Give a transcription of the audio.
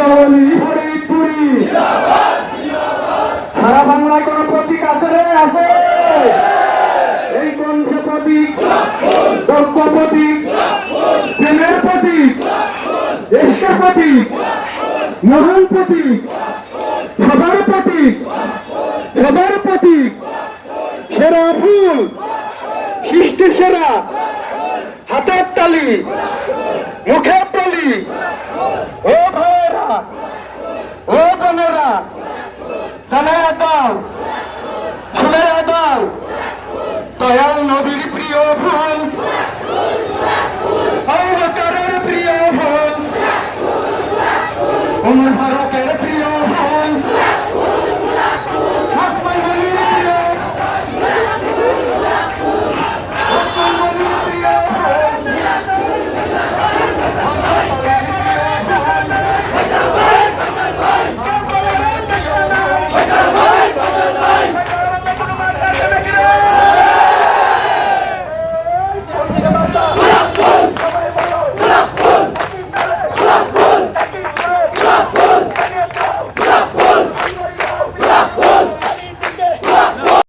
বলি ফরিদপুরি সারা বাংলায় কোন প্রতীক আছে রে? আছে। এই কণ্ঠে প্রতীক, দক্ষ প্রতীক, প্রেমের প্রতীক, দেশের প্রতীক, মহান প্রতীক, সবার প্রতীক, সবার প্রতীক, সেরা ফুল, সৃষ্টি সেরা, হাতের তালি, মুখের তালি। ও ভাইয়েরা, ও বোনেরা, জানাইয়া দাও, শুনাইয়া দাও, দয়াল নবীর প্রিয় ফুল, অবতারের প্রিয় ফুল,